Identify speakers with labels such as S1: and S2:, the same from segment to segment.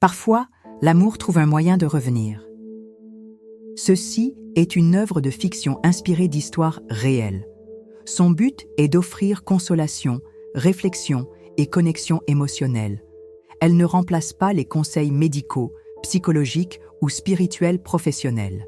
S1: Parfois, l'amour trouve un moyen de revenir. Ceci est une œuvre de fiction inspirée d'histoires réelles. Son but est d'offrir consolation, réflexion et connexion émotionnelle. Elle ne remplace pas les conseils médicaux, psychologiques ou spirituels professionnels.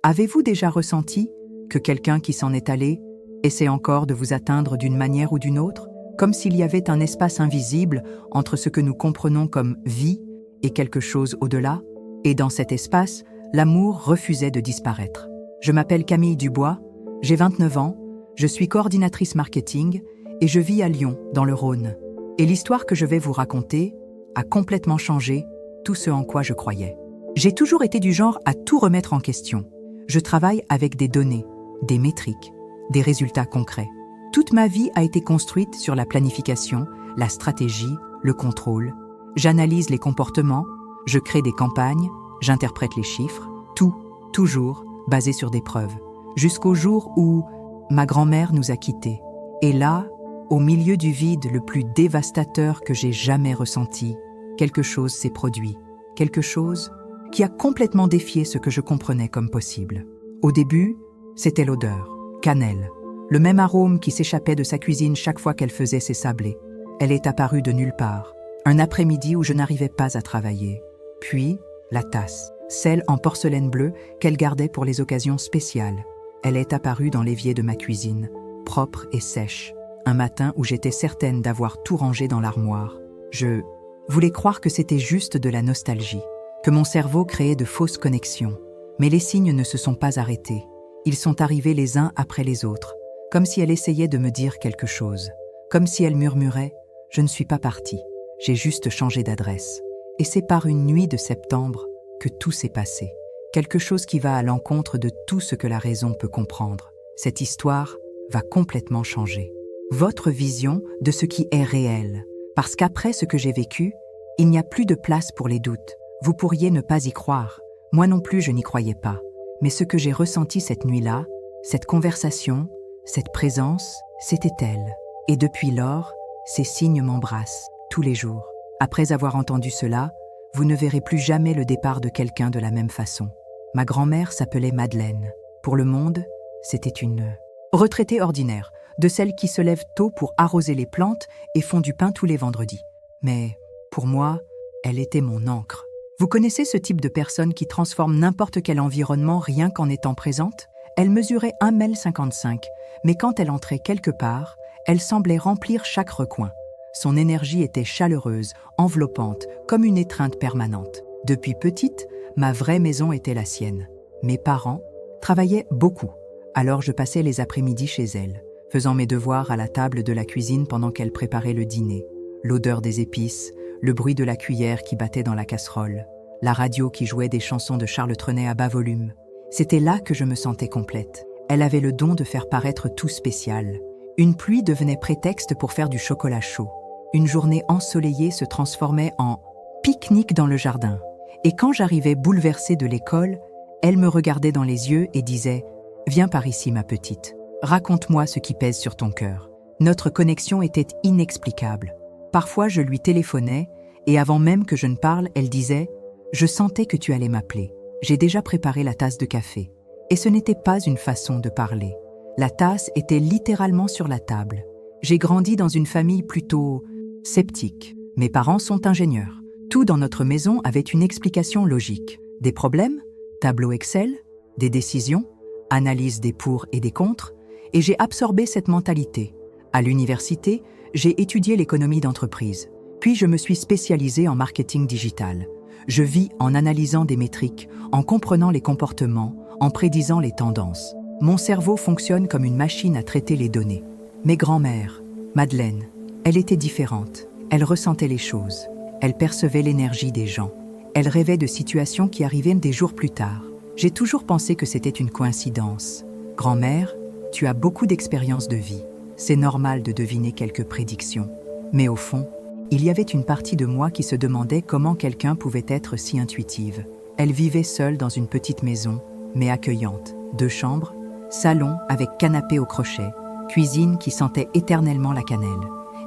S1: Avez-vous déjà ressenti que quelqu'un qui s'en est allé essaie encore de vous atteindre d'une manière ou d'une autre, comme s'il y avait un espace invisible entre ce que nous comprenons comme vie et quelque chose au-delà? Et dans cet espace, l'amour refusait de disparaître. Je m'appelle Camille Dubois, j'ai 29 ans, je suis coordinatrice marketing et je vis à Lyon, dans le Rhône. Et l'histoire que je vais vous raconter a complètement changé tout ce en quoi je croyais. J'ai toujours été du genre à tout remettre en question. Je travaille avec des données, des métriques, des résultats concrets. Toute ma vie a été construite sur la planification, la stratégie, le contrôle. J'analyse les comportements, je crée des campagnes, j'interprète les chiffres, tout, toujours, basé sur des preuves. Jusqu'au jour où ma grand-mère nous a quittés. Et là, au milieu du vide le plus dévastateur que j'ai jamais ressenti, quelque chose s'est produit. Quelque chose qui a complètement défié ce que je comprenais comme possible. Au début, c'était l'odeur, cannelle, le même arôme qui s'échappait de sa cuisine chaque fois qu'elle faisait ses sablés. Elle est apparue de nulle part, un après-midi où je n'arrivais pas à travailler. Puis, la tasse, celle en porcelaine bleue qu'elle gardait pour les occasions spéciales. Elle est apparue dans l'évier de ma cuisine, propre et sèche, un matin où j'étais certaine d'avoir tout rangé dans l'armoire. Je voulais croire que c'était juste de la nostalgie, que mon cerveau créait de fausses connexions. Mais les signes ne se sont pas arrêtés. Ils sont arrivés les uns après les autres, comme si elle essayait de me dire quelque chose, comme si elle murmurait « Je ne suis pas partie, j'ai juste changé d'adresse ». Et c'est par une nuit de septembre que tout s'est passé. Quelque chose qui va à l'encontre de tout ce que la raison peut comprendre. Cette histoire va complètement changer votre vision de ce qui est réel. Parce qu'après ce que j'ai vécu, il n'y a plus de place pour les doutes. Vous pourriez ne pas y croire. Moi non plus, je n'y croyais pas. Mais ce que j'ai ressenti cette nuit-là, cette conversation, cette présence, c'était elle. Et depuis lors, ces signes m'embrassent, tous les jours. Après avoir entendu cela, vous ne verrez plus jamais le départ de quelqu'un de la même façon. Ma grand-mère s'appelait Madeleine. Pour le monde, c'était une retraitée ordinaire, de celles qui se lèvent tôt pour arroser les plantes et font du pain tous les vendredis. Mais, pour moi, elle était mon encre. Vous connaissez ce type de personne qui transforme n'importe quel environnement rien qu'en étant présente? Elle mesurait 1,55 m, mais quand elle entrait quelque part, elle semblait remplir chaque recoin. Son énergie était chaleureuse, enveloppante, comme une étreinte permanente. Depuis petite, ma vraie maison était la sienne. Mes parents travaillaient beaucoup, alors je passais les après-midi chez elle, faisant mes devoirs à la table de la cuisine pendant qu'elle préparait le dîner. L'odeur des épices, le bruit de la cuillère qui battait dans la casserole, la radio qui jouait des chansons de Charles Trenet à bas volume. C'était là que je me sentais complète. Elle avait le don de faire paraître tout spécial. Une pluie devenait prétexte pour faire du chocolat chaud. Une journée ensoleillée se transformait en pique-nique dans le jardin. Et quand j'arrivais bouleversée de l'école, elle me regardait dans les yeux et disait « Viens par ici, ma petite. Raconte-moi ce qui pèse sur ton cœur. » Notre connexion était inexplicable. Parfois, je lui téléphonais et avant même que je ne parle, elle disait « Je sentais que tu allais m'appeler. J'ai déjà préparé la tasse de café. » Et ce n'était pas une façon de parler. La tasse était littéralement sur la table. J'ai grandi dans une famille plutôt sceptique. Mes parents sont ingénieurs. Tout dans notre maison avait une explication logique. Des problèmes, tableau Excel, des décisions, analyse des pour et des contre, et j'ai absorbé cette mentalité. À l'université, j'ai étudié l'économie d'entreprise. Puis je me suis spécialisée en marketing digital. Je vis en analysant des métriques, en comprenant les comportements, en prédisant les tendances. Mon cerveau fonctionne comme une machine à traiter les données. Mes grands-mères, Madeleine, elle était différente. Elle ressentait les choses. Elle percevait l'énergie des gens. Elle rêvait de situations qui arrivaient des jours plus tard. J'ai toujours pensé que c'était une coïncidence. Grand-mère, tu as beaucoup d'expérience de vie. C'est normal de deviner quelques prédictions. Mais au fond, il y avait une partie de moi qui se demandait comment quelqu'un pouvait être si intuitive. Elle vivait seule dans une petite maison, mais accueillante. 2 chambres, salon avec canapé au crochet, cuisine qui sentait éternellement la cannelle,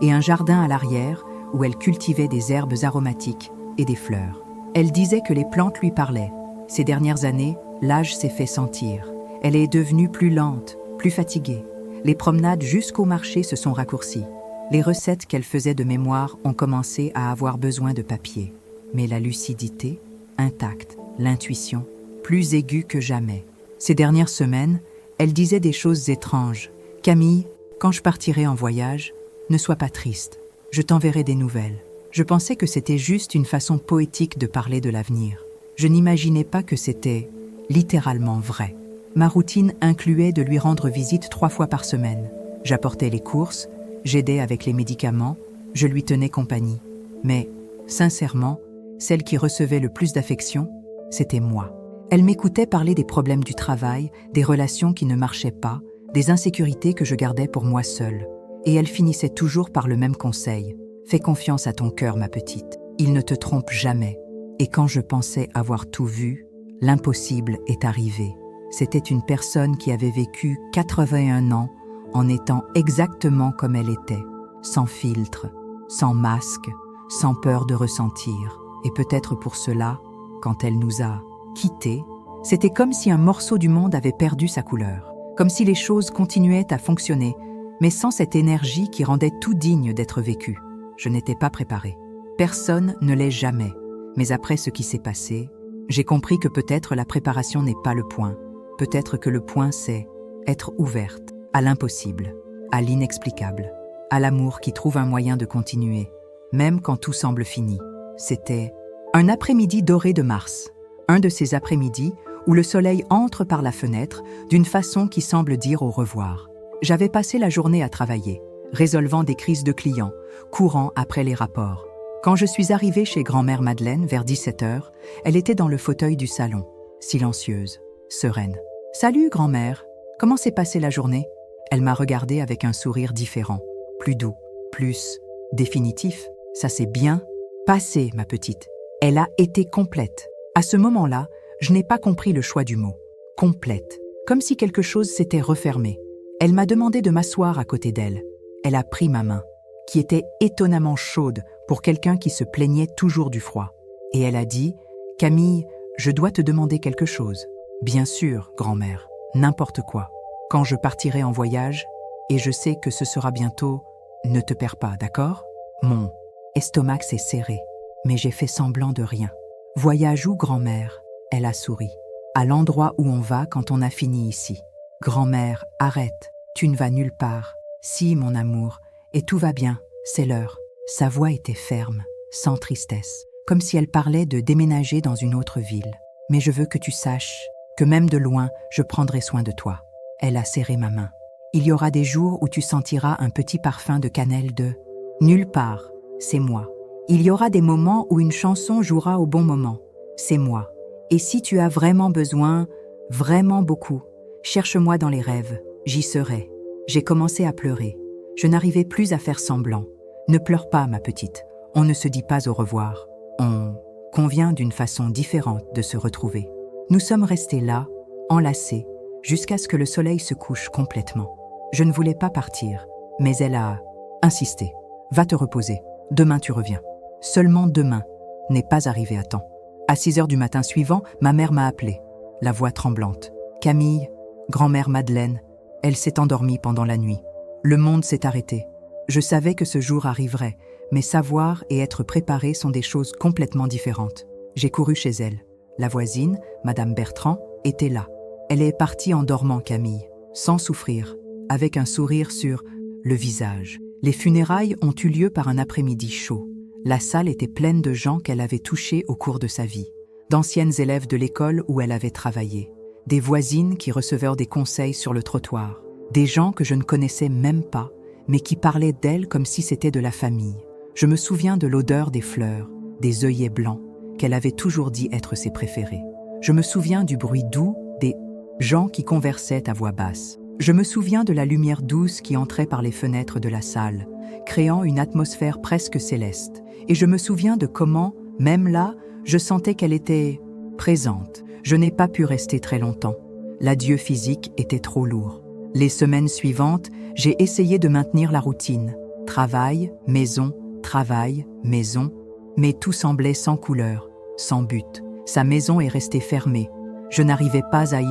S1: et un jardin à l'arrière où elle cultivait des herbes aromatiques et des fleurs. Elle disait que les plantes lui parlaient. Ces dernières années, l'âge s'est fait sentir. Elle est devenue plus lente, plus fatiguée. Les promenades jusqu'au marché se sont raccourcies. Les recettes qu'elle faisait de mémoire ont commencé à avoir besoin de papier. Mais la lucidité, intacte, l'intuition, plus aiguë que jamais. Ces dernières semaines, elle disait des choses étranges. « Camille, quand je partirai en voyage, ne sois pas triste. Je t'enverrai des nouvelles. » Je pensais que c'était juste une façon poétique de parler de l'avenir. Je n'imaginais pas que c'était littéralement vrai. Ma routine incluait de lui rendre visite 3 fois par semaine. J'apportais les courses, j'aidais avec les médicaments, je lui tenais compagnie. Mais, sincèrement, celle qui recevait le plus d'affection, c'était moi. Elle m'écoutait parler des problèmes du travail, des relations qui ne marchaient pas, des insécurités que je gardais pour moi seule. Et elle finissait toujours par le même conseil. « Fais confiance à ton cœur, ma petite. Il ne te trompe jamais. » Et quand je pensais avoir tout vu, l'impossible est arrivé. C'était une personne qui avait vécu 81 ans en étant exactement comme elle était, sans filtre, sans masque, sans peur de ressentir. Et peut-être pour cela, quand elle nous a quittés, c'était comme si un morceau du monde avait perdu sa couleur, comme si les choses continuaient à fonctionner, mais sans cette énergie qui rendait tout digne d'être vécu. Je n'étais pas préparée. Personne ne l'est jamais. Mais après ce qui s'est passé, j'ai compris que peut-être la préparation n'est pas le point. Peut-être que le point, c'est être ouverte à l'impossible, à l'inexplicable, à l'amour qui trouve un moyen de continuer, même quand tout semble fini. C'était un après-midi doré de mars, un de ces après-midi où le soleil entre par la fenêtre d'une façon qui semble dire au revoir. J'avais passé la journée à travailler, résolvant des crises de clients, courant après les rapports. Quand je suis arrivée chez grand-mère Madeleine vers 17h, elle était dans le fauteuil du salon, silencieuse, sereine. « Salut, grand-mère, comment s'est passée la journée ?» Elle m'a regardée avec un sourire différent, plus doux, plus définitif. « Ça s'est bien passé, ma petite. » Elle a été complète. À ce moment-là, je n'ai pas compris le choix du mot. Complète. Comme si quelque chose s'était refermé. Elle m'a demandé de m'asseoir à côté d'elle. Elle a pris ma main, qui était étonnamment chaude pour quelqu'un qui se plaignait toujours du froid. Et elle a dit « Camille, je dois te demander quelque chose. » « Bien sûr, grand-mère, n'importe quoi. Quand je partirai en voyage, et je sais que ce sera bientôt, ne te perds pas, d'accord ?» Mon estomac s'est serré, mais j'ai fait semblant de rien. « Voyage où, grand-mère ?» Elle a souri. « À l'endroit où on va quand on a fini ici. »« Grand-mère, arrête, tu ne vas nulle part. »« Si, mon amour, et tout va bien, c'est l'heure. » Sa voix était ferme, sans tristesse, comme si elle parlait de déménager dans une autre ville. « Mais je veux que tu saches que même de loin, je prendrai soin de toi. » Elle a serré ma main. « Il y aura des jours où tu sentiras un petit parfum de cannelle de nulle part, c'est moi. Il y aura des moments où une chanson jouera au bon moment, c'est moi. Et si tu as vraiment besoin, vraiment beaucoup, cherche-moi dans les rêves, j'y serai. » J'ai commencé à pleurer. Je n'arrivais plus à faire semblant. « Ne pleure pas, ma petite. On ne se dit pas au revoir. On convient d'une façon différente de se retrouver. » Nous sommes restés là, enlacés, jusqu'à ce que le soleil se couche complètement. Je ne voulais pas partir, mais elle a insisté. « Va te reposer, demain tu reviens. » Seulement demain n'est pas arrivé à temps. À 6h du matin suivant, ma mère m'a appelée, la voix tremblante. « Camille, grand-mère Madeleine, elle s'est endormie pendant la nuit. Le monde s'est arrêté. Je savais que ce jour arriverait, mais savoir et être préparé sont des choses complètement différentes. J'ai couru chez elle. La voisine, Madame Bertrand, était là. Elle est partie en dormant, Camille, sans souffrir, avec un sourire sur le visage. Les funérailles ont eu lieu par un après-midi chaud. La salle était pleine de gens qu'elle avait touchés au cours de sa vie, d'anciennes élèves de l'école où elle avait travaillé, des voisines qui recevaient des conseils sur le trottoir, des gens que je ne connaissais même pas, mais qui parlaient d'elle comme si c'était de la famille. Je me souviens de l'odeur des fleurs, des œillets blancs, qu'elle avait toujours dit être ses préférés. Je me souviens du bruit doux des gens qui conversaient à voix basse. Je me souviens de la lumière douce qui entrait par les fenêtres de la salle, créant une atmosphère presque céleste. Et je me souviens de comment, même là, je sentais qu'elle était présente. Je n'ai pas pu rester très longtemps. L'adieu physique était trop lourd. Les semaines suivantes, j'ai essayé de maintenir la routine. Travail, maison, travail, maison, mais tout semblait sans couleur, sans but. Sa maison est restée fermée. Je n'arrivais pas à y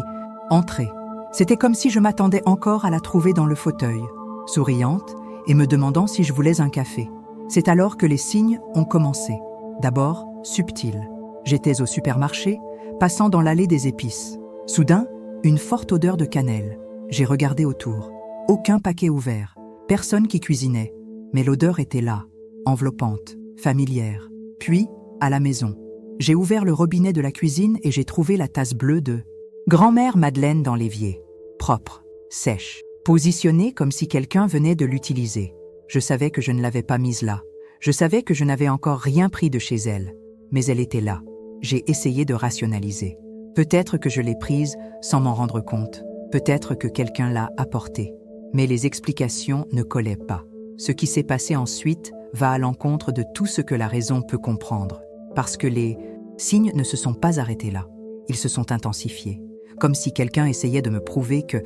S1: entrer. C'était comme si je m'attendais encore à la trouver dans le fauteuil, souriante et me demandant si je voulais un café. C'est alors que les signes ont commencé. D'abord, subtils. J'étais au supermarché, passant dans l'allée des épices. Soudain, une forte odeur de cannelle. J'ai regardé autour. Aucun paquet ouvert. Personne qui cuisinait. Mais l'odeur était là, enveloppante, familière. Puis, à la maison. J'ai ouvert le robinet de la cuisine et j'ai trouvé la tasse bleue de grand-mère Madeleine dans l'évier. Propre, sèche, positionnée comme si quelqu'un venait de l'utiliser. Je savais que je ne l'avais pas mise là. Je savais que je n'avais encore rien pris de chez elle. Mais elle était là. J'ai essayé de rationaliser. Peut-être que je l'ai prise sans m'en rendre compte. Peut-être que quelqu'un l'a apportée. Mais les explications ne collaient pas. Ce qui s'est passé ensuite va à l'encontre de tout ce que la raison peut comprendre. Parce que les signes ne se sont pas arrêtés là. Ils se sont intensifiés. Comme si quelqu'un essayait de me prouver que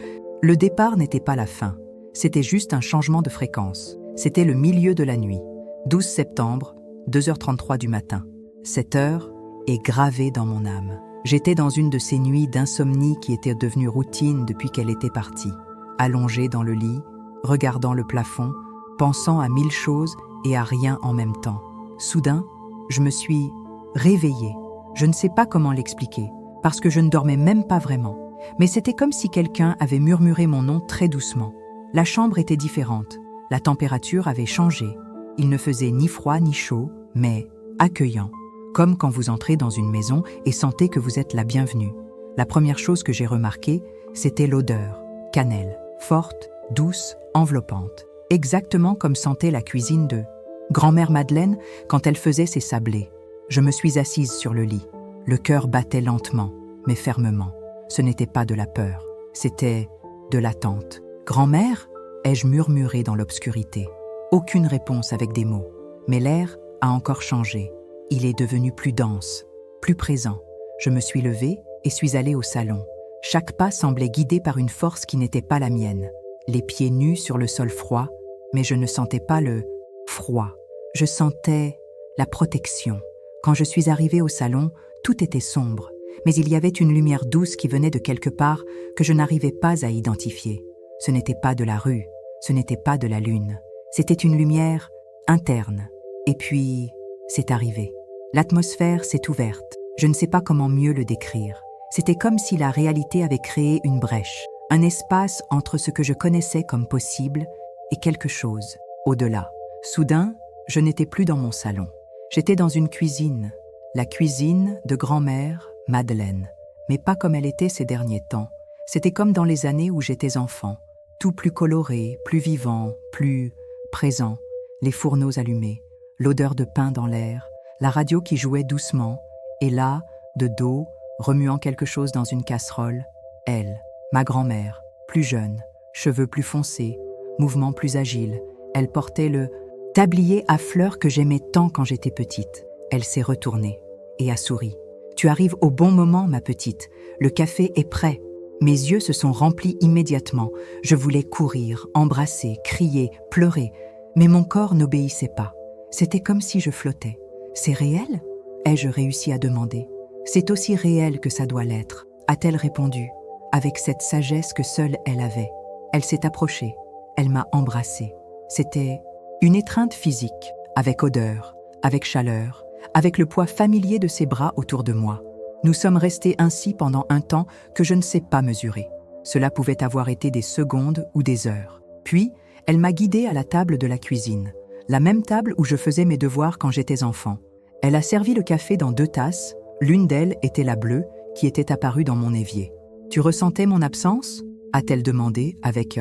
S1: le départ n'était pas la fin. C'était juste un changement de fréquence. C'était le milieu de la nuit. 12 septembre, 2h33 du matin. Cette heure est gravée dans mon âme. J'étais dans une de ces nuits d'insomnie qui étaient devenues routine depuis qu'elle était partie. Allongée dans le lit, regardant le plafond, pensant à 1000 choses et à rien en même temps. Soudain, je me suis réveillée. Je ne sais pas comment l'expliquer, parce que je ne dormais même pas vraiment. Mais c'était comme si quelqu'un avait murmuré mon nom très doucement. La chambre était différente. La température avait changé. Il ne faisait ni froid ni chaud, mais accueillant. Comme quand vous entrez dans une maison et sentez que vous êtes la bienvenue. La première chose que j'ai remarquée, c'était l'odeur. Cannelle, forte, douce, enveloppante. Exactement comme sentait la cuisine de grand-mère Madeleine quand elle faisait ses sablés. Je me suis assise sur le lit. Le cœur battait lentement, mais fermement. Ce n'était pas de la peur, c'était de l'attente. « Grand-mère » ai-je murmuré dans l'obscurité. Aucune réponse avec des mots. Mais l'air a encore changé. Il est devenu plus dense, plus présent. Je me suis levée et suis allée au salon. Chaque pas semblait guidé par une force qui n'était pas la mienne. Les pieds nus sur le sol froid, mais je ne sentais pas le froid. Je sentais la protection. Quand je suis arrivée au salon, tout était sombre, mais il y avait une lumière douce qui venait de quelque part que je n'arrivais pas à identifier. Ce n'était pas de la rue, ce n'était pas de la lune. C'était une lumière interne. Et puis, c'est arrivé. L'atmosphère s'est ouverte. Je ne sais pas comment mieux le décrire. C'était comme si la réalité avait créé une brèche, un espace entre ce que je connaissais comme possible et quelque chose au-delà. Soudain, je n'étais plus dans mon salon. J'étais dans une cuisine, la cuisine de grand-mère Madeleine, mais pas comme elle était ces derniers temps. C'était comme dans les années où j'étais enfant, tout plus coloré, plus vivant, plus présent, les fourneaux allumés, l'odeur de pain dans l'air, la radio qui jouait doucement, et là, de dos, remuant quelque chose dans une casserole, elle, ma grand-mère, plus jeune, cheveux plus foncés, mouvements plus agiles, elle portait le tablier à fleurs que j'aimais tant quand j'étais petite. Elle s'est retournée et a souri. « Tu arrives au bon moment, ma petite. Le café est prêt. » Mes yeux se sont remplis immédiatement. Je voulais courir, embrasser, crier, pleurer, mais mon corps n'obéissait pas. C'était comme si je flottais. « C'est réel ?» ai-je réussi à demander. « C'est aussi réel que ça doit l'être », a-t-elle répondu, avec cette sagesse que seule elle avait. Elle s'est approchée. Elle m'a embrassée. C'était une étreinte physique, avec odeur, avec chaleur, avec le poids familier de ses bras autour de moi. Nous sommes restés ainsi pendant un temps que je ne sais pas mesurer. Cela pouvait avoir été des secondes ou des heures. Puis, elle m'a guidée à la table de la cuisine, la même table où je faisais mes devoirs quand j'étais enfant. Elle a servi le café dans 2 tasses, l'une d'elles était la bleue, qui était apparue dans mon évier. « Tu ressentais mon absence ?» a-t-elle demandé avec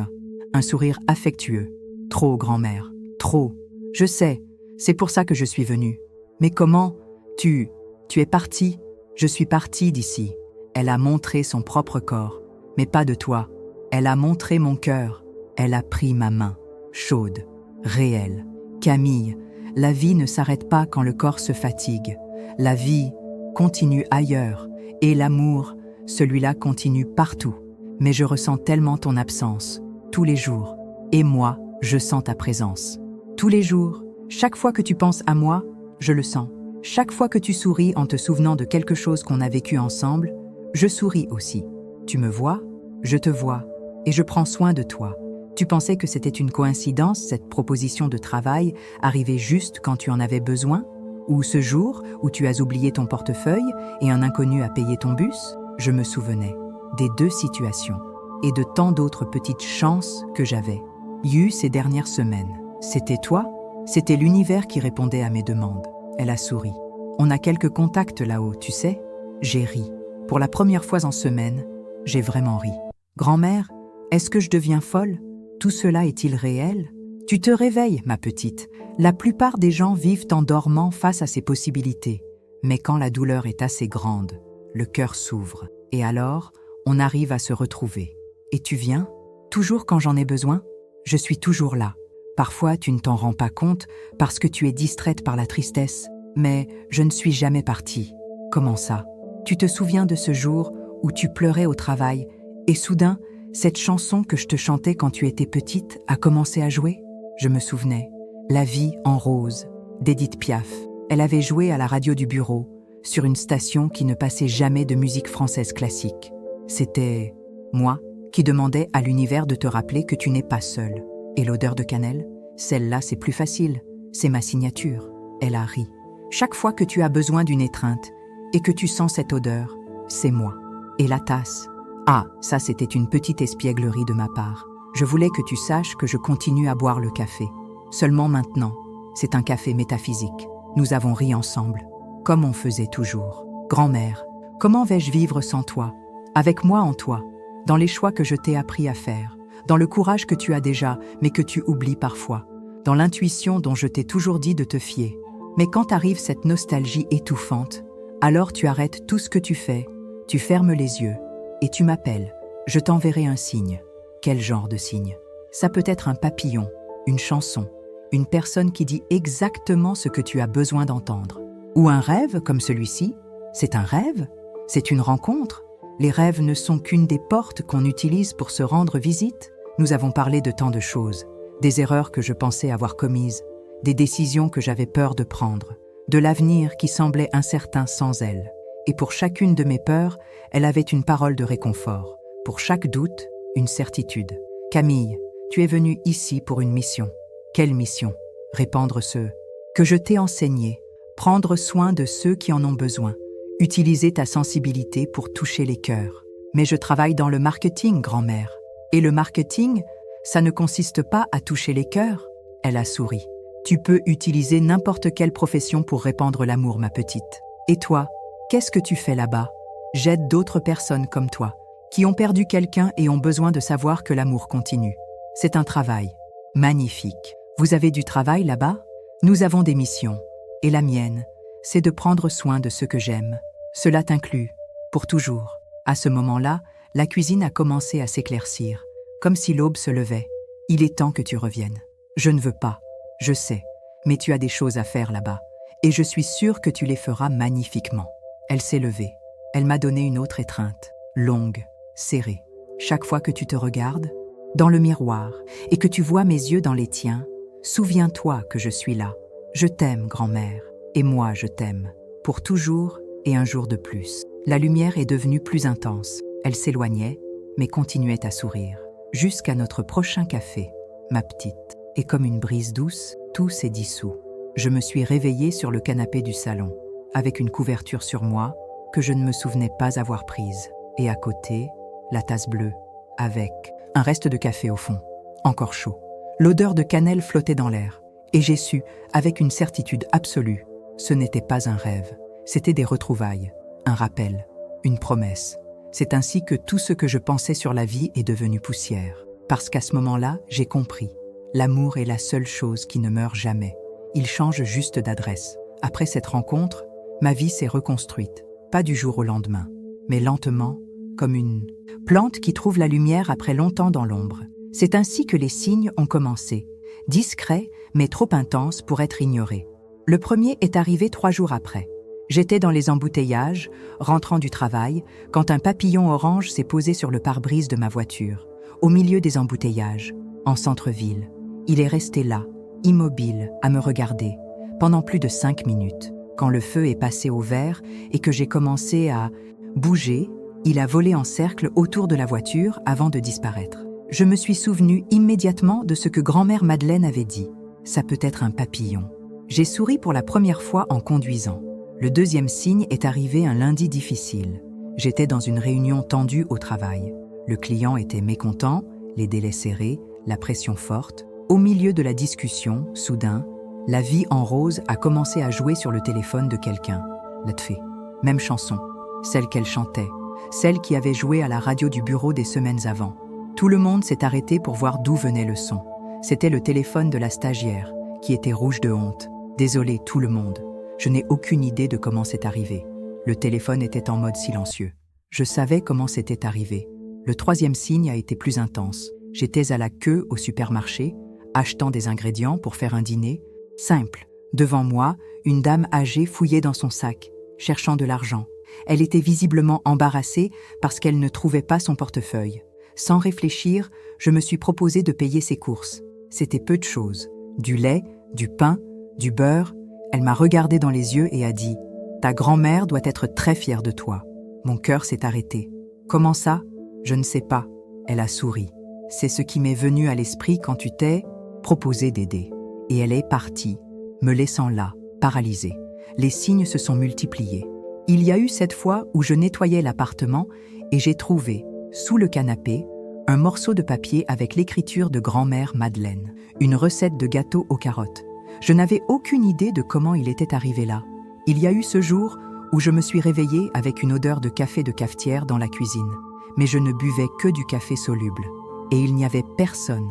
S1: un sourire affectueux. « Trop, grand-mère, trop. Je sais, c'est pour ça que je suis venue. Mais comment ? Tu es partie ? Je suis partie d'ici. » Elle a montré son propre corps, mais pas de toi. Elle a montré mon cœur. Elle a pris ma main, chaude, réelle. Camille, la vie ne s'arrête pas quand le corps se fatigue. La vie continue ailleurs, et l'amour, celui-là continue partout. Mais je ressens tellement ton absence, tous les jours. Et moi, je sens ta présence. Tous les jours, Chaque fois que tu penses à moi, je le sens. Chaque fois que tu souris en te souvenant de quelque chose qu'on a vécu ensemble, je souris aussi. Tu me vois, je te vois, et je prends soin de toi. Tu pensais que c'était une coïncidence, cette proposition de travail, arrivée juste quand tu en avais besoin? Ou ce jour où tu as oublié ton portefeuille et un inconnu a payé ton bus? Je me souvenais des deux situations et de tant d'autres petites chances que j'avais eues ces dernières semaines. C'était toi? C'était l'univers qui répondait à mes demandes. Elle a souri. On a quelques contacts là-haut, tu sais? J'ai ri. Pour la première fois en semaine, j'ai vraiment ri. Grand-mère, est-ce que je deviens folle? Tout cela est-il réel? Tu te réveilles, ma petite. La plupart des gens vivent en dormant face à ces possibilités. Mais quand la douleur est assez grande, le cœur s'ouvre. Et alors, on arrive à se retrouver. Et tu viens? Toujours quand j'en ai besoin? Je suis toujours là. Parfois, tu ne t'en rends pas compte parce que tu es distraite par la tristesse. Mais je ne suis jamais partie. Comment ça? Tu te souviens de ce jour où tu pleurais au travail et soudain, cette chanson que je te chantais quand tu étais petite a commencé à jouer? Je me souvenais. La vie en rose, d'Édith Piaf. Elle avait joué à la radio du bureau, sur une station qui ne passait jamais de musique française classique. C'était moi qui demandais à l'univers de te rappeler que tu n'es pas seule. Et l'odeur de cannelle? Celle-là, c'est plus facile. C'est ma signature. Elle a ri. Chaque fois que tu as besoin d'une étreinte et que tu sens cette odeur, c'est moi. Et la tasse? Ah, ça c'était une petite espièglerie de ma part. Je voulais que tu saches que je continue à boire le café. Seulement maintenant, c'est un café métaphysique. Nous avons ri ensemble, comme on faisait toujours. Grand-mère, comment vais-je vivre sans toi? Avec moi en toi, dans les choix que je t'ai appris à faire, dans le courage que tu as déjà, mais que tu oublies parfois, dans l'intuition dont je t'ai toujours dit de te fier. Mais quand arrive cette nostalgie étouffante, alors tu arrêtes tout ce que tu fais, tu fermes les yeux et tu m'appelles. Je t'enverrai un signe. Quel genre de signe? Ça peut être un papillon, une chanson, une personne qui dit exactement ce que tu as besoin d'entendre. Ou un rêve comme celui-ci? C'est un rêve? C'est une rencontre? Les rêves ne sont qu'une des portes qu'on utilise pour se rendre visite. Nous avons parlé de tant de choses, des erreurs que je pensais avoir commises, des décisions que j'avais peur de prendre, de l'avenir qui semblait incertain sans elle. Et pour chacune de mes peurs, elle avait une parole de réconfort. Pour chaque doute, une certitude. Camille, tu es venue ici pour une mission. Quelle mission? Répandre ce que je t'ai enseigné, prendre soin de ceux qui en ont besoin, utiliser ta sensibilité pour toucher les cœurs. Mais je travaille dans le marketing, grand-mère. Et le marketing, ça ne consiste pas à toucher les cœurs. Elle a souri. Tu peux utiliser n'importe quelle profession pour répandre l'amour, ma petite. Et toi, qu'est-ce que tu fais là-bas? J'aide d'autres personnes comme toi, qui ont perdu quelqu'un et ont besoin de savoir que l'amour continue. C'est un travail magnifique. Vous avez du travail là-bas? Nous avons des missions. Et la mienne, c'est de prendre soin de ceux que j'aime. Cela t'inclut, pour toujours. À ce moment-là, la cuisine a commencé à s'éclaircir, comme si l'aube se levait. Il est temps que tu reviennes. Je ne veux pas, je sais, mais tu as des choses à faire là-bas, et je suis sûre que tu les feras magnifiquement. Elle s'est levée. Elle m'a donné une autre étreinte, longue, serrée. Chaque fois que tu te regardes, dans le miroir, et que tu vois mes yeux dans les tiens, souviens-toi que je suis là. Je t'aime, grand-mère, et moi je t'aime, pour toujours et un jour de plus. La lumière est devenue plus intense. Elle s'éloignait, mais continuait à sourire. Jusqu'à notre prochain café, ma petite. Et comme une brise douce, tout s'est dissous. Je me suis réveillée sur le canapé du salon, avec une couverture sur moi que je ne me souvenais pas avoir prise. Et à côté, la tasse bleue, avec un reste de café au fond, encore chaud. L'odeur de cannelle flottait dans l'air, et j'ai su, avec une certitude absolue, ce n'était pas un rêve, c'était des retrouvailles, un rappel, une promesse. C'est ainsi que tout ce que je pensais sur la vie est devenu poussière. Parce qu'à ce moment-là, j'ai compris. L'amour est la seule chose qui ne meurt jamais. Il change juste d'adresse. Après cette rencontre, ma vie s'est reconstruite. Pas du jour au lendemain, mais lentement, comme une plante qui trouve la lumière après longtemps dans l'ombre. C'est ainsi que les signes ont commencé. Discrets, mais trop intenses pour être ignorés. Le premier est arrivé 3 jours après. J'étais dans les embouteillages, rentrant du travail, quand un papillon orange s'est posé sur le pare-brise de ma voiture, au milieu des embouteillages, en centre-ville. Il est resté là, immobile, à me regarder, pendant plus de 5 minutes. Quand le feu est passé au vert et que j'ai commencé à bouger, il a volé en cercle autour de la voiture avant de disparaître. Je me suis souvenu immédiatement de ce que grand-mère Madeleine avait dit. Ça peut être un papillon. J'ai souri pour la première fois en conduisant. Le deuxième signe est arrivé un lundi difficile. J'étais dans une réunion tendue au travail. Le client était mécontent, les délais serrés, la pression forte. Au milieu de la discussion, soudain, la vie en rose a commencé à jouer sur le téléphone de quelqu'un. Latfé. Même chanson, celle qu'elle chantait, celle qui avait joué à la radio du bureau des semaines avant. Tout le monde s'est arrêté pour voir d'où venait le son. C'était le téléphone de la stagiaire, qui était rouge de honte. Désolé tout le monde, je n'ai aucune idée de comment c'est arrivé. Le téléphone était en mode silencieux. Je savais comment c'était arrivé. Le troisième signe a été plus intense. J'étais à la queue au supermarché, achetant des ingrédients pour faire un dîner. Simple. Devant moi, une dame âgée fouillait dans son sac, cherchant de l'argent. Elle était visiblement embarrassée parce qu'elle ne trouvait pas son portefeuille. Sans réfléchir, je me suis proposé de payer ses courses. C'était peu de choses. Du lait, du pain, du beurre. Elle m'a regardé dans les yeux et a dit « Ta grand-mère doit être très fière de toi. » Mon cœur s'est arrêté. « Comment ça ? Je ne sais pas. » Elle a souri. « C'est ce qui m'est venu à l'esprit quand tu t'es proposé d'aider. » Et elle est partie, me laissant là, paralysée. Les signes se sont multipliés. Il y a eu cette fois où je nettoyais l'appartement et j'ai trouvé, sous le canapé, un morceau de papier avec l'écriture de grand-mère Madeleine, une recette de gâteau aux carottes. Je n'avais aucune idée de comment il était arrivé là. Il y a eu ce jour où je me suis réveillée avec une odeur de café de cafetière dans la cuisine, mais je ne buvais que du café soluble. Et il n'y avait personne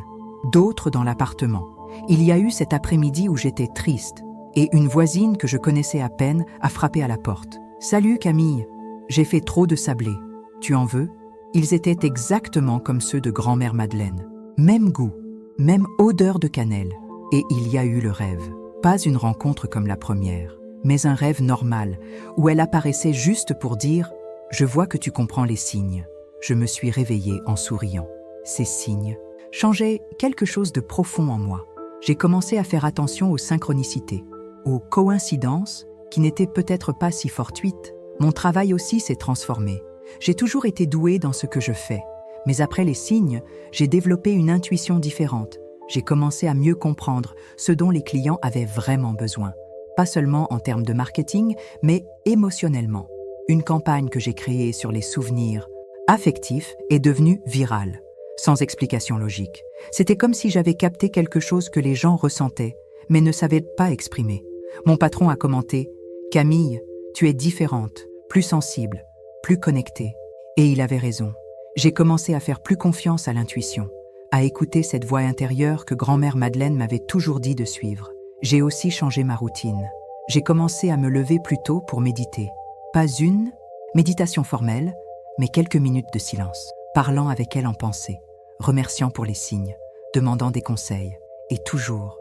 S1: d'autre dans l'appartement. Il y a eu cet après-midi où j'étais triste, et une voisine que je connaissais à peine a frappé à la porte. « Salut Camille, j'ai fait trop de sablés. Tu en veux ?» Ils étaient exactement comme ceux de grand-mère Madeleine. Même goût, même odeur de cannelle. Et il y a eu le rêve. Pas une rencontre comme la première, mais un rêve normal, où elle apparaissait juste pour dire « Je vois que tu comprends les signes. » Je me suis réveillée en souriant. Ces signes changeaient quelque chose de profond en moi. J'ai commencé à faire attention aux synchronicités, aux coïncidences qui n'étaient peut-être pas si fortuites. Mon travail aussi s'est transformé. J'ai toujours été douée dans ce que je fais, mais après les signes, j'ai développé une intuition différente. J'ai commencé à mieux comprendre ce dont les clients avaient vraiment besoin, pas seulement en termes de marketing, mais émotionnellement. Une campagne que j'ai créée sur les souvenirs affectifs est devenue virale, sans explication logique. C'était comme si j'avais capté quelque chose que les gens ressentaient, mais ne savaient pas exprimer. Mon patron a commenté « Camille, tu es différente, plus sensible, plus connectée. » Et il avait raison. J'ai commencé à faire plus confiance à l'intuition, à écouter cette voix intérieure que grand-mère Madeleine m'avait toujours dit de suivre. J'ai aussi changé ma routine. J'ai commencé à me lever plus tôt pour méditer. Pas une méditation formelle, mais quelques minutes de silence, parlant avec elle en pensée, remerciant pour les signes, demandant des conseils. Et toujours,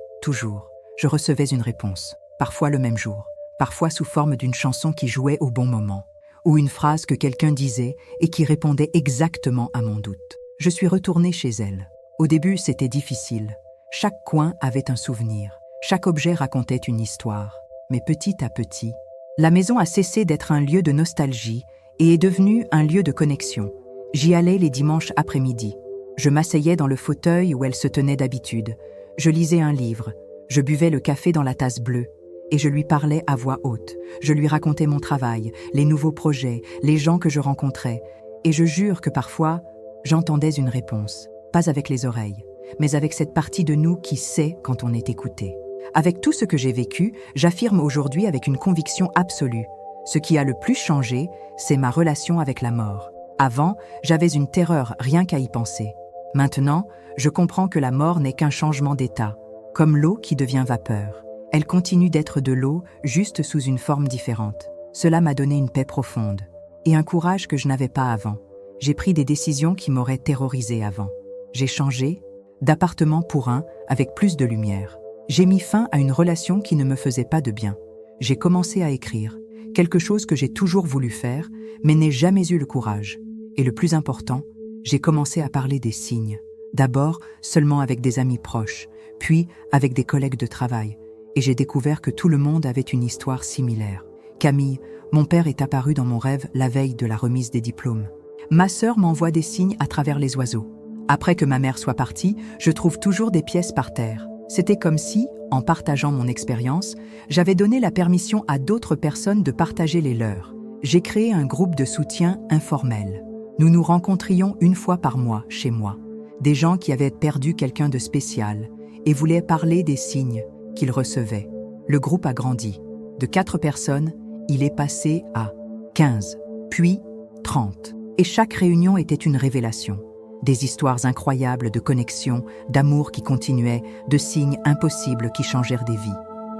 S1: je recevais une réponse, parfois le même jour, parfois sous forme d'une chanson qui jouait au bon moment, ou une phrase que quelqu'un disait et qui répondait exactement à mon doute. Je suis retournée chez elle. Au début, c'était difficile. Chaque coin avait un souvenir, chaque objet racontait une histoire. Mais petit à petit, la maison a cessé d'être un lieu de nostalgie et est devenue un lieu de connexion. J'y allais les dimanches après-midi. Je m'asseyais dans le fauteuil où elle se tenait d'habitude. Je lisais un livre. Je buvais le café dans la tasse bleue. Et je lui parlais à voix haute. Je lui racontais mon travail, les nouveaux projets, les gens que je rencontrais. Et je jure que parfois, j'entendais une réponse. Pas avec les oreilles, mais avec cette partie de nous qui sait quand on est écouté. Avec tout ce que j'ai vécu, j'affirme aujourd'hui avec une conviction absolue. Ce qui a le plus changé, c'est ma relation avec la mort. Avant, j'avais une terreur rien qu'à y penser. Maintenant, je comprends que la mort n'est qu'un changement d'état, comme l'eau qui devient vapeur. Elle continue d'être de l'eau, juste sous une forme différente. Cela m'a donné une paix profonde et un courage que je n'avais pas avant. J'ai pris des décisions qui m'auraient terrorisée avant. J'ai changé d'appartement pour un avec plus de lumière. J'ai mis fin à une relation qui ne me faisait pas de bien. J'ai commencé à écrire, quelque chose que j'ai toujours voulu faire, mais n'ai jamais eu le courage. Et le plus important, j'ai commencé à parler des signes, D'abord, seulement avec des amis proches, puis avec des collègues de travail, et j'ai découvert que tout le monde avait une histoire similaire. Camille, mon père est apparu dans mon rêve la veille de la remise des diplômes. Ma sœur m'envoie des signes à travers les oiseaux. Après que ma mère soit partie, je trouve toujours des pièces par terre. C'était comme si, en partageant mon expérience, j'avais donné la permission à d'autres personnes de partager les leurs. J'ai créé un groupe de soutien informel. Nous nous rencontrions une fois par mois chez moi. Des gens qui avaient perdu quelqu'un de spécial et voulaient parler des signes qu'ils recevaient. Le groupe a grandi. De 4 personnes, il est passé à 15, puis 30. Et chaque réunion était une révélation. Des histoires incroyables de connexion, d'amour qui continuaient, de signes impossibles qui changèrent des vies.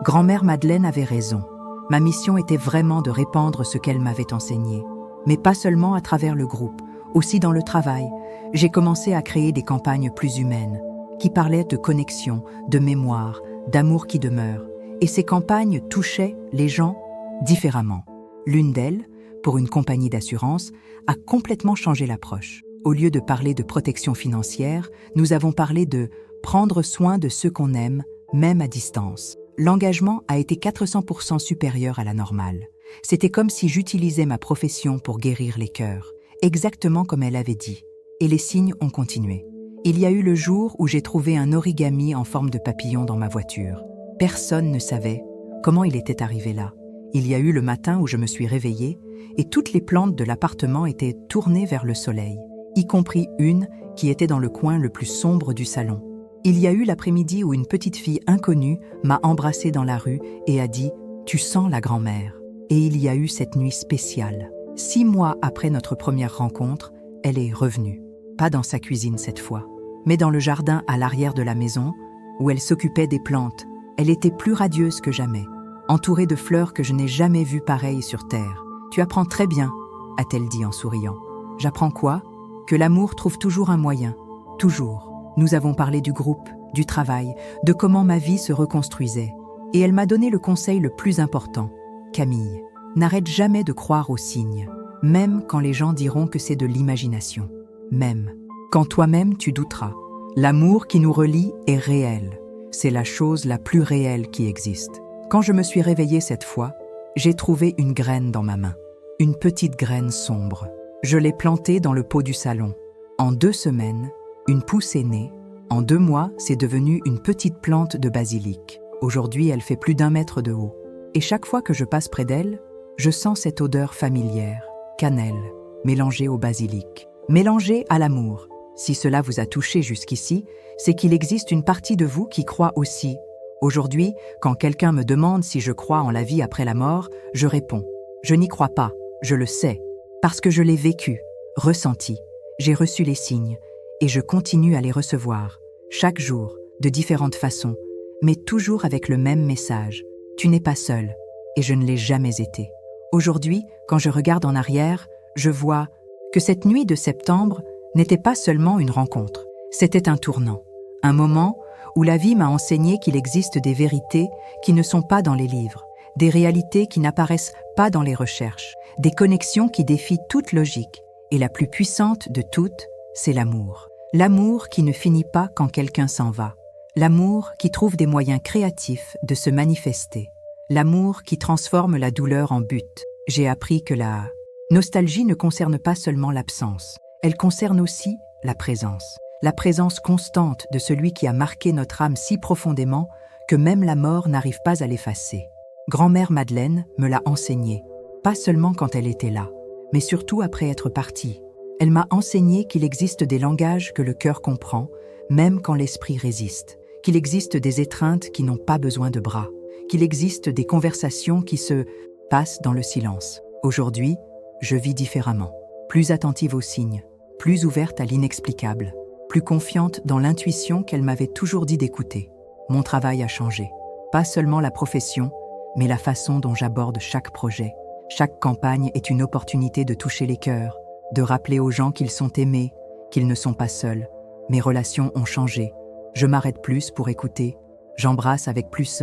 S1: Grand-mère Madeleine avait raison. Ma mission était vraiment de répandre ce qu'elle m'avait enseigné. Mais pas seulement à travers le groupe, aussi dans le travail. J'ai commencé à créer des campagnes plus humaines, qui parlaient de connexion, de mémoire, d'amour qui demeure. Et ces campagnes touchaient les gens différemment. L'une d'elles, pour une compagnie d'assurance, a complètement changé l'approche. Au lieu de parler de protection financière, nous avons parlé de prendre soin de ceux qu'on aime, même à distance. L'engagement a été 400% supérieur à la normale. C'était comme si j'utilisais ma profession pour guérir les cœurs, exactement comme elle avait dit. Et les signes ont continué. Il y a eu le jour où j'ai trouvé un origami en forme de papillon dans ma voiture. Personne ne savait comment il était arrivé là. Il y a eu le matin où je me suis réveillée et toutes les plantes de l'appartement étaient tournées vers le soleil, y compris une qui était dans le coin le plus sombre du salon. Il y a eu l'après-midi où une petite fille inconnue m'a embrassée dans la rue et a dit « Tu sens la grand-mère ». Et il y a eu cette nuit spéciale. 6 mois après notre première rencontre, elle est revenue. Pas dans sa cuisine cette fois, mais dans le jardin à l'arrière de la maison, où elle s'occupait des plantes. Elle était plus radieuse que jamais, entourée de fleurs que je n'ai jamais vues pareilles sur terre. « Tu apprends très bien », a-t-elle dit en souriant. « J'apprends quoi ? Que l'amour trouve toujours un moyen. Toujours. » Nous avons parlé du groupe, du travail, de comment ma vie se reconstruisait. Et elle m'a donné le conseil le plus important. « Camille, n'arrête jamais de croire aux signes, même quand les gens diront que c'est de l'imagination. Même quand toi-même tu douteras. L'amour qui nous relie est réel. C'est la chose la plus réelle qui existe. » Quand je me suis réveillée cette fois, j'ai trouvé une graine dans ma main. Une petite graine sombre. Je l'ai plantée dans le pot du salon. En 2 semaines, une pousse est née. En 2 mois, c'est devenu une petite plante de basilic. Aujourd'hui, elle fait plus d'1 mètre de haut. Et chaque fois que je passe près d'elle, je sens cette odeur familière, cannelle, mélangée au basilic, mélangée à l'amour. Si cela vous a touché jusqu'ici, c'est qu'il existe une partie de vous qui croit aussi. Aujourd'hui, quand quelqu'un me demande si je crois en la vie après la mort, je réponds « Je n'y crois pas, je le sais, parce que je l'ai vécu, ressenti, j'ai reçu les signes, et je continue à les recevoir, chaque jour, de différentes façons, mais toujours avec le même message. Tu n'es pas seul, et je ne l'ai jamais été. Aujourd'hui, quand je regarde en arrière, je vois que cette nuit de septembre n'était pas seulement une rencontre, c'était un tournant, un moment où la vie m'a enseigné qu'il existe des vérités qui ne sont pas dans les livres, des réalités qui n'apparaissent pas dans les recherches, des connexions qui défient toute logique, et la plus puissante de toutes, c'est l'amour. L'amour qui ne finit pas quand quelqu'un s'en va. L'amour qui trouve des moyens créatifs de se manifester. L'amour qui transforme la douleur en but. J'ai appris que la nostalgie ne concerne pas seulement l'absence, elle concerne aussi la présence constante de celui qui a marqué notre âme si profondément que même la mort n'arrive pas à l'effacer. Grand-mère Madeleine me l'a enseigné, pas seulement quand elle était là, mais surtout après être partie. Elle m'a enseigné qu'il existe des langages que le cœur comprend, même quand l'esprit résiste, qu'il existe des étreintes qui n'ont pas besoin de bras, qu'il existe des conversations qui se passent dans le silence. Aujourd'hui, je vis différemment, plus attentive aux signes, plus ouverte à l'inexplicable, plus confiante dans l'intuition qu'elle m'avait toujours dit d'écouter. Mon travail a changé, pas seulement la profession, mais la façon dont j'aborde chaque projet. Chaque campagne est une opportunité de toucher les cœurs, de rappeler aux gens qu'ils sont aimés, qu'ils ne sont pas seuls. Mes relations ont changé. Je m'arrête plus pour écouter. J'embrasse avec plus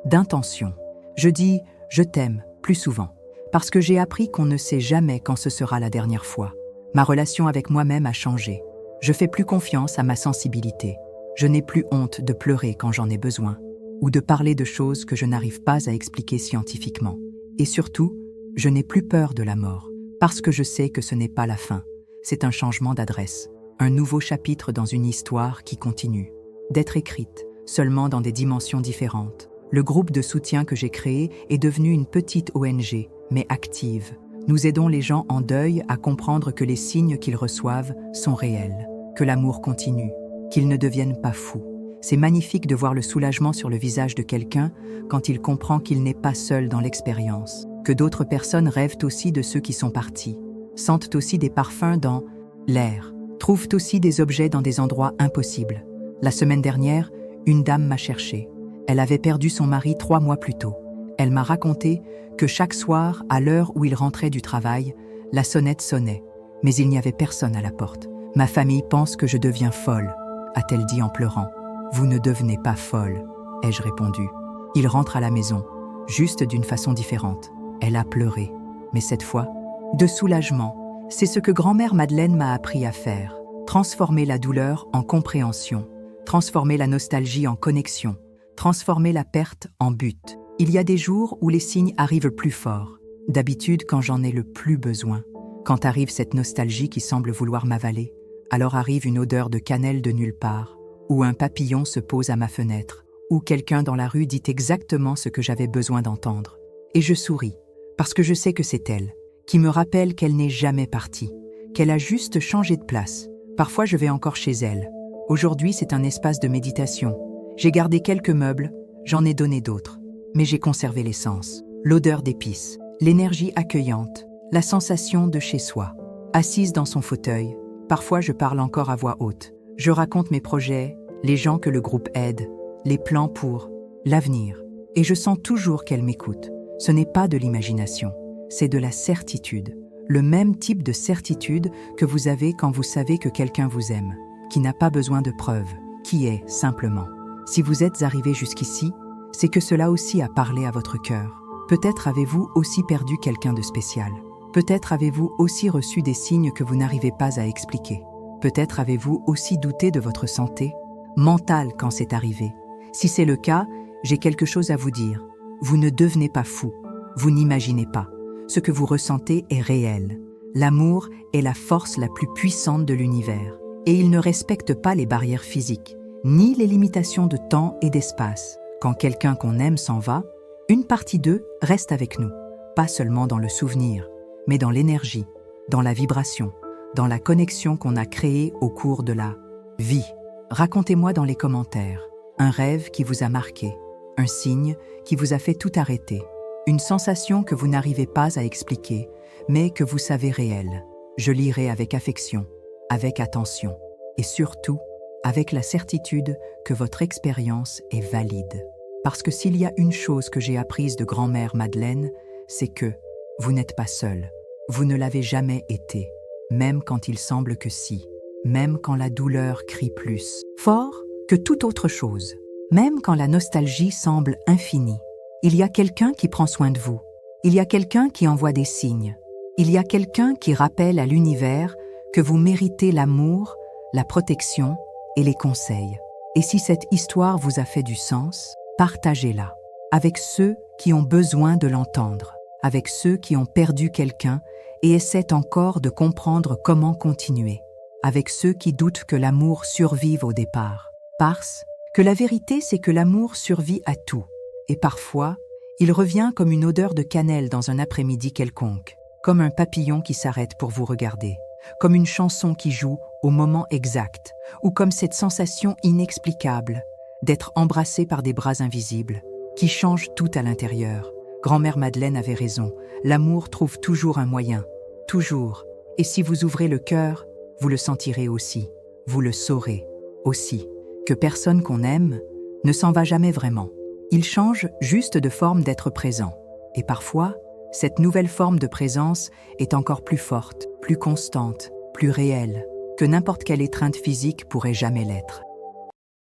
S1: d'intention. Je dis « je t'aime » plus souvent, parce que j'ai appris qu'on ne sait jamais quand ce sera la dernière fois. Ma relation avec moi-même a changé. Je fais plus confiance à ma sensibilité. Je n'ai plus honte de pleurer quand j'en ai besoin, ou de parler de choses que je n'arrive pas à expliquer scientifiquement. Et surtout, je n'ai plus peur de la mort, parce que je sais que ce n'est pas la fin. C'est un changement d'adresse, un nouveau chapitre dans une histoire qui continue d'être écrite, seulement dans des dimensions différentes. Le groupe de soutien que j'ai créé est devenu une petite ONG, mais active. Nous aidons les gens en deuil à comprendre que les signes qu'ils reçoivent sont réels, que l'amour continue, qu'ils ne deviennent pas fous. C'est magnifique de voir le soulagement sur le visage de quelqu'un quand il comprend qu'il n'est pas seul dans l'expérience, que d'autres personnes rêvent aussi de ceux qui sont partis, sentent aussi des parfums dans l'air, trouvent aussi des objets dans des endroits impossibles. La semaine dernière, une dame m'a cherché. Elle avait perdu son mari 3 mois plus tôt. Elle m'a raconté que chaque soir, à l'heure où il rentrait du travail, la sonnette sonnait, mais il n'y avait personne à la porte. « Ma famille pense que je deviens folle », a-t-elle dit en pleurant. « Vous ne devenez pas folle », ai-je répondu. Il rentre à la maison, juste d'une façon différente. Elle a pleuré, mais cette fois, de soulagement. C'est ce que grand-mère Madeleine m'a appris à faire. Transformer la douleur en compréhension, transformer la nostalgie en connexion, transformer la perte en but. Il y a des jours où les signes arrivent plus forts, d'habitude quand j'en ai le plus besoin. Quand arrive cette nostalgie qui semble vouloir m'avaler, alors arrive une odeur de cannelle de nulle part, ou un papillon se pose à ma fenêtre, ou quelqu'un dans la rue dit exactement ce que j'avais besoin d'entendre. Et je souris, parce que je sais que c'est elle, qui me rappelle qu'elle n'est jamais partie, qu'elle a juste changé de place. Parfois je vais encore chez elle. Aujourd'hui c'est un espace de méditation. J'ai gardé quelques meubles, j'en ai donné d'autres. Mais j'ai conservé l'essence, l'odeur d'épices, l'énergie accueillante, la sensation de chez soi. Assise dans son fauteuil, parfois je parle encore à voix haute. Je raconte mes projets, les gens que le groupe aide, les plans pour l'avenir. Et je sens toujours qu'elle m'écoute. Ce n'est pas de l'imagination, c'est de la certitude. Le même type de certitude que vous avez quand vous savez que quelqu'un vous aime, qui n'a pas besoin de preuves, qui est simplement. Si vous êtes arrivé jusqu'ici, c'est que cela aussi a parlé à votre cœur. Peut-être avez-vous aussi perdu quelqu'un de spécial. Peut-être avez-vous aussi reçu des signes que vous n'arrivez pas à expliquer. Peut-être avez-vous aussi douté de votre santé mentale quand c'est arrivé. Si c'est le cas, j'ai quelque chose à vous dire. Vous ne devenez pas fou. Vous n'imaginez pas. Ce que vous ressentez est réel. L'amour est la force la plus puissante de l'univers. Et il ne respecte pas les barrières physiques, ni les limitations de temps et d'espace. Quand quelqu'un qu'on aime s'en va, une partie d'eux reste avec nous, pas seulement dans le souvenir, mais dans l'énergie, dans la vibration, dans la connexion qu'on a créée au cours de la vie. Racontez-moi dans les commentaires un rêve qui vous a marqué, un signe qui vous a fait tout arrêter, une sensation que vous n'arrivez pas à expliquer, mais que vous savez réelle. Je lirai avec affection, avec attention, et surtout, avec la certitude que votre expérience est valide. Parce que s'il y a une chose que j'ai apprise de grand-mère Madeleine, c'est que vous n'êtes pas seul. Vous ne l'avez jamais été, même quand il semble que si, même quand la douleur crie plus fort que toute autre chose, même quand la nostalgie semble infinie. Il y a quelqu'un qui prend soin de vous. Il y a quelqu'un qui envoie des signes. Il y a quelqu'un qui rappelle à l'univers que vous méritez l'amour, la protection et les conseils. Et si cette histoire vous a fait du sens, partagez-la avec ceux qui ont besoin de l'entendre, avec ceux qui ont perdu quelqu'un et essaient encore de comprendre comment continuer, avec ceux qui doutent que l'amour survive au départ. Parce que la vérité, c'est que l'amour survit à tout. Et parfois, il revient comme une odeur de cannelle dans un après-midi quelconque, comme un papillon qui s'arrête pour vous regarder, comme une chanson qui joue au moment exact, ou comme cette sensation inexplicable d'être embrassé par des bras invisibles, qui change tout à l'intérieur. Grand-mère Madeleine avait raison, l'amour trouve toujours un moyen, toujours. Et si vous ouvrez le cœur, vous le sentirez aussi, vous le saurez aussi, que personne qu'on aime ne s'en va jamais vraiment. Il change juste de forme d'être présent. Et parfois, cette nouvelle forme de présence est encore plus forte, plus constante, plus réelle, que n'importe quelle étreinte physique pourrait jamais l'être.